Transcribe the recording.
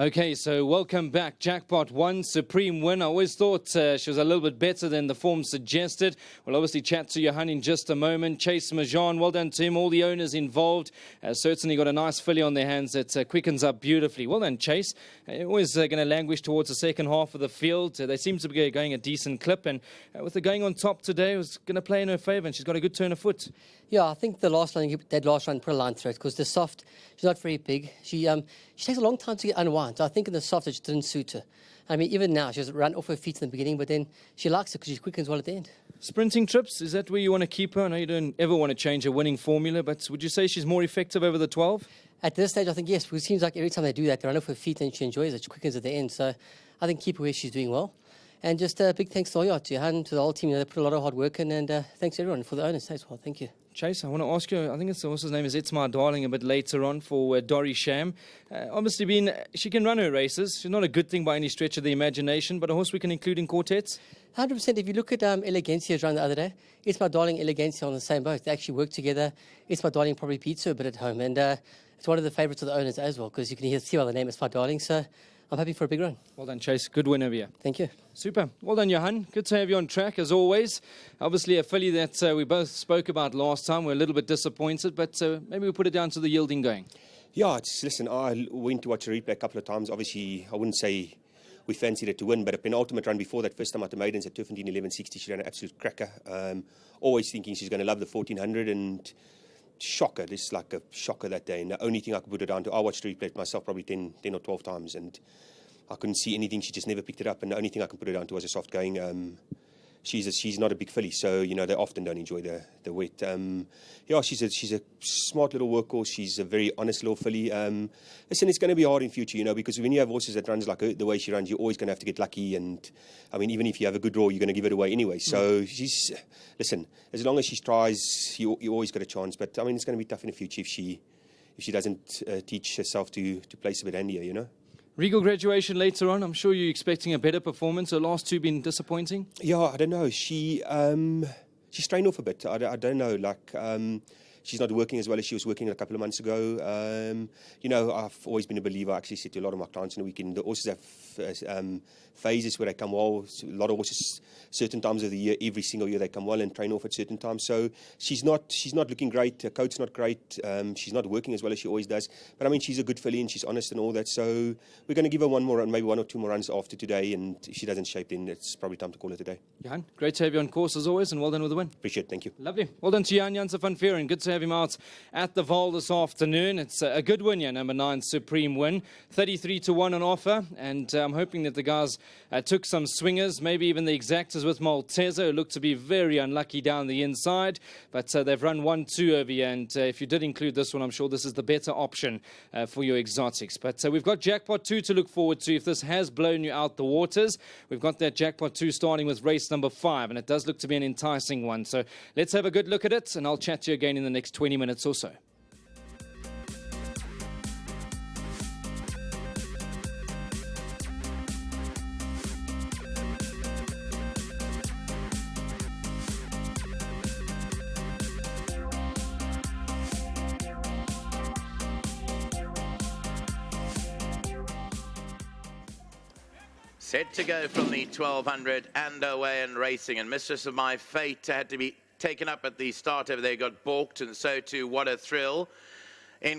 Okay, so welcome back. Jackpot 1, supreme win. I always thought she was a little bit better than the form suggested. We'll obviously chat to Johan in just a moment. Chase Majan, well done to him. All the owners involved certainly got a nice filly on their hands that quickens up beautifully. Well done, Chase. Always going to languish towards the second half of the field. They seem to be going a decent clip, and with her going on top today, it was going to play in her favour, and she's got a good turn of foot. Yeah, I think that last run put a line through it because the soft, she's not very big. She takes a long time to get unwound. So I think in the soft, it just didn't suit her. I mean, even now, she has run off her feet in the beginning, but then she likes it because she quickens well at the end. Sprinting trips, is that where you want to keep her? I know you don't ever want to change a winning formula, but would you say she's more effective over the 12? At this stage, I think yes, because it seems like every time they do that, they run off her feet and she enjoys it. She quickens at the end. So I think keep her where she's doing well. And just a big thanks to Johan, to the whole team. They put a lot of hard work in, and thanks everyone for the owners as well. Thank you. Chase, I want to ask you, I think his name is It's My Darling a bit later on for Dory Sham. Obviously, she can run her races. She's not a good thing by any stretch of the imagination, but a horse we can include in quartets? 100%. If you look at Elegancia's run the other day, It's My Darling, Elegancia on the same boat. They actually work together. It's My Darling probably beats her a bit at home, and it's one of the favourites of the owners as well, because you can see by the name It's My Darling. So I'm happy for a big run. Well done, Chase. Good win over here. Thank you. Super. Well done, Johan. Good to have you on track, as always. Obviously, a filly that we both spoke about last time. We're a little bit disappointed, but maybe we'll put it down to the yielding going. Yeah, listen, I went to watch a replay a couple of times. Obviously, I wouldn't say we fancied it to win, but a penultimate run before that first time at the Maidens at 11:60, she ran an absolute cracker. Always thinking she's going to love the 1400, and shocker. This is like a shocker that day. And the only thing I could put it down to, I watched the replay myself probably 10 or 12 times, and I couldn't see anything. She just never picked it up, and the only thing I can put it down to was a soft going. She's not a big filly, so they often don't enjoy the wet. Yeah, she's a smart little workhorse. She's a very honest little filly. Listen, it's going to be hard in future, because when you have horses that runs like the way she runs, you're always going to have to get lucky. And I mean, even if you have a good draw, you're going to give it away anyway. So listen, as long as she tries, you always got a chance. But I mean, it's going to be tough in the future if she doesn't teach herself to place a bit handier, Regal graduation later on. I'm sure you're expecting a better performance. Her last two been disappointing. Yeah, I don't know. She's strained off a bit. I don't know. She's not working as well as she was working a couple of months ago. I've always been a believer. I actually said to a lot of my clients in the weekend, the horses have phases where they come well. A lot of horses, certain times of the year, every single year they come well and train off at certain times. So she's not looking great. Her coat's not great. She's not working as well as she always does. But I mean, she's a good filly and she's honest and all that. So we're going to give her one more run, maybe one or two more runs after today. And if she doesn't shape, then it's probably time to call it a day. Johan, great to have you on course as always, and well done with the win. Appreciate it. Thank you. Lovely. Well done to Jan Janse van Veeren. Good to have him out at the VAAL this afternoon. It's a good win, yeah, number 9, supreme win. 33-1 on offer, and I'm hoping that the guys took some swingers, maybe even the exactors with Malteser, who looked to be very unlucky down the inside, but they've run 1-2 over here, and if you did include this one, I'm sure this is the better option for your exotics. But we've got Jackpot 2 to look forward to. If this has blown you out the waters, we've got that Jackpot 2 starting with race number 5, and it does look to be an enticing one. So let's have a good look at it, and I'll chat to you again in the next 20 minutes or so. Set to go from the 1200 and away and racing, and Mistress of My Fate had to be taken up at the start over there, got balked, and so too What a Thrill.